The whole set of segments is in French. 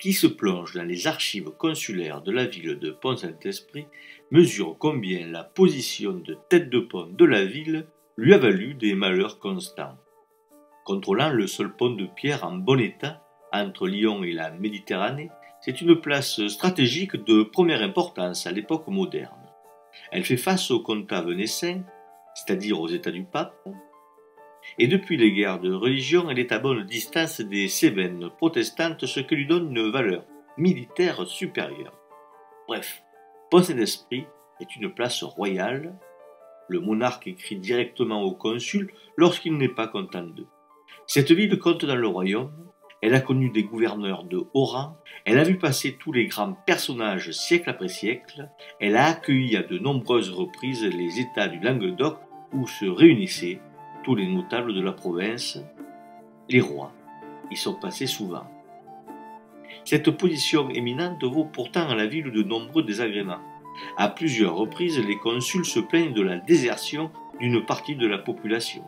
qui se plonge dans les archives consulaires de la ville de Pont-Saint-Esprit mesure combien la position de tête de pont de la ville lui a valu des malheurs constants. Contrôlant le seul pont de pierre en bon état entre Lyon et la Méditerranée, c'est une place stratégique de première importance à l'époque moderne. Elle fait face au comtat venessin, c'est-à-dire aux États du pape, et depuis les guerres de religion, elle est à bonne distance des Cévennes protestantes, ce qui lui donne une valeur militaire supérieure. Bref, Pont-Saint-Esprit est une place royale. Le monarque écrit directement au consul lorsqu'il n'est pas content d'eux. Cette ville compte dans le royaume, elle a connu des gouverneurs de haut rang, elle a vu passer tous les grands personnages siècle après siècle, elle a accueilli à de nombreuses reprises les États du Languedoc où se réunissaient tous les notables de la province, les rois y sont passés souvent. Cette position éminente vaut pourtant à la ville de nombreux désagréments. À plusieurs reprises, les consuls se plaignent de la désertion d'une partie de la population.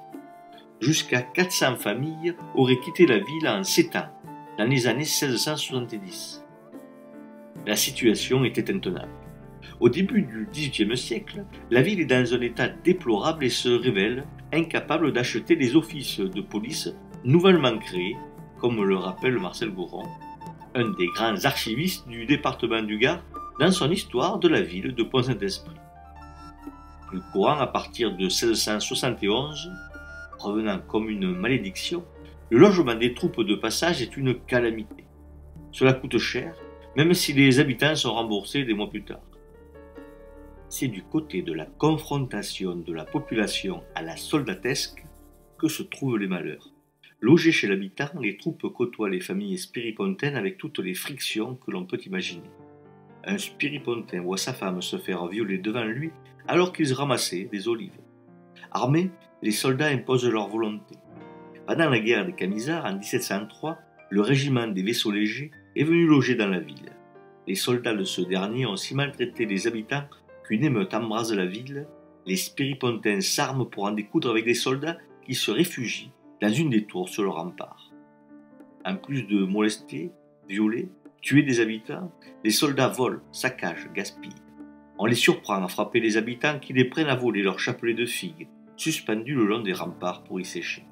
Jusqu'à 400 familles auraient quitté la ville en 7 ans, dans les années 1670. La situation était intenable. Au début du XVIIIe siècle, la ville est dans un état déplorable et se révèle incapable d'acheter les offices de police nouvellement créés, comme le rappelle Marcel Goron, un des grands archivistes du département du Gard, dans son histoire de la ville de Pont-Saint-Esprit. Plus courant à partir de 1671, revenant comme une malédiction, le logement des troupes de passage est une calamité. Cela coûte cher, même si les habitants sont remboursés des mois plus tard. C'est du côté de la confrontation de la population à la soldatesque que se trouvent les malheurs. Logés chez l'habitant, les troupes côtoient les familles spiripontaines avec toutes les frictions que l'on peut imaginer. Un spiripontain voit sa femme se faire violer devant lui alors qu'ils ramassaient des olives. Armés, les soldats imposent leur volonté. Pendant la guerre des Camisards, en 1703, le régiment des vaisseaux légers est venu loger dans la ville. Les soldats de ce dernier ont si maltraité les habitants qu'une émeute embrase la ville. Les spiripontains s'arment pour en découdre avec des soldats qui se réfugient dans une des tours sur le rempart. En plus de molester, violer, tuer des habitants, les soldats volent, saccagent, gaspillent. On les surprend à frapper les habitants qui les prennent à voler leurs chapelets de figues, suspendus le long des remparts pour y sécher.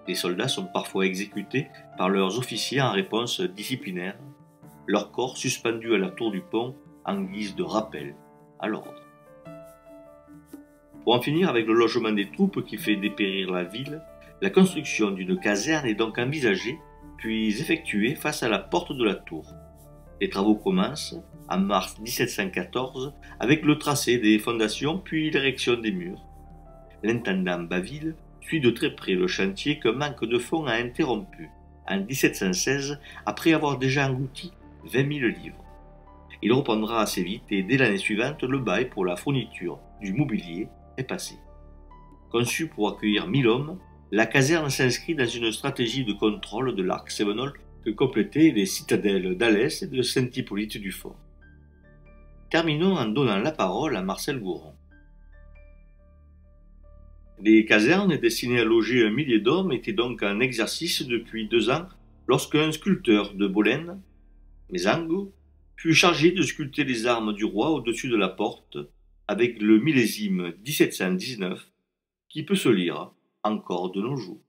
Les soldats sont parfois exécutés par leurs officiers en réponse disciplinaire, leurs corps suspendus à la tour du pont en guise de rappel à l'ordre. Pour en finir avec le logement des troupes qui fait dépérir la ville, la construction d'une caserne est donc envisagée, puis effectuée face à la porte de la tour. Les travaux commencent en mars 1714 avec le tracé des fondations puis l'érection des murs. L'intendant Baville suit de très près le chantier qu'un manque de fonds a interrompu en 1716 après avoir déjà englouti 20 000 livres. Il reprendra assez vite et dès l'année suivante, le bail pour la fourniture du mobilier est passé. Conçue pour accueillir 1000 hommes, la caserne s'inscrit dans une stratégie de contrôle de l'arc sévenol que complétaient les citadelles d'Alès et de Saint-Hippolyte-du-Fort. Terminons en donnant la parole à Marcel Goron. Les casernes destinées à loger 1 millier d'hommes étaient donc en exercice depuis 2 ans lorsqu'un sculpteur de Bolène, Mésango, fut chargé de sculpter les armes du roi au-dessus de la porte avec le millésime 1719 qui peut se lire encore de nos jours.